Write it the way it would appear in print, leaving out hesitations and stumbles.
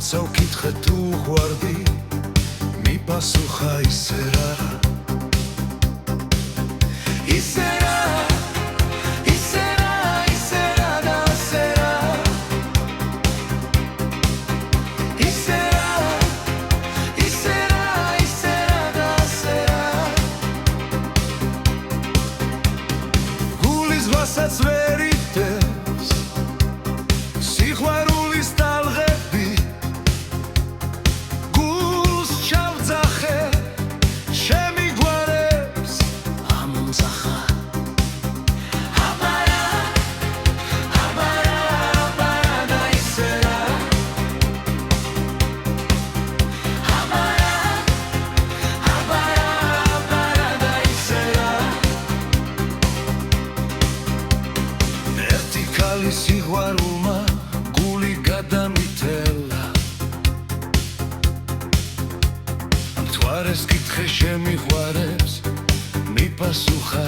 როცა ვკითხე თუ ვხვარდი მიპასუხა ისე რა ისე რა ისე რა ისე რა და ისე რა ისე რა ისე რა ისე რა და ისე რა გულის ვასაც ვერ იტევს სიყვარულის ტალღები გულს ჩავძახე შემიგვარებს ამომძახა აბარა აბარა აბარა და ისე რა აბარა აბარა აბარა და ისე რა ერთი ქალის სიყვარულმა გული გადამითელა მთვარეს კითხე შემიყვარებს მიპასუხა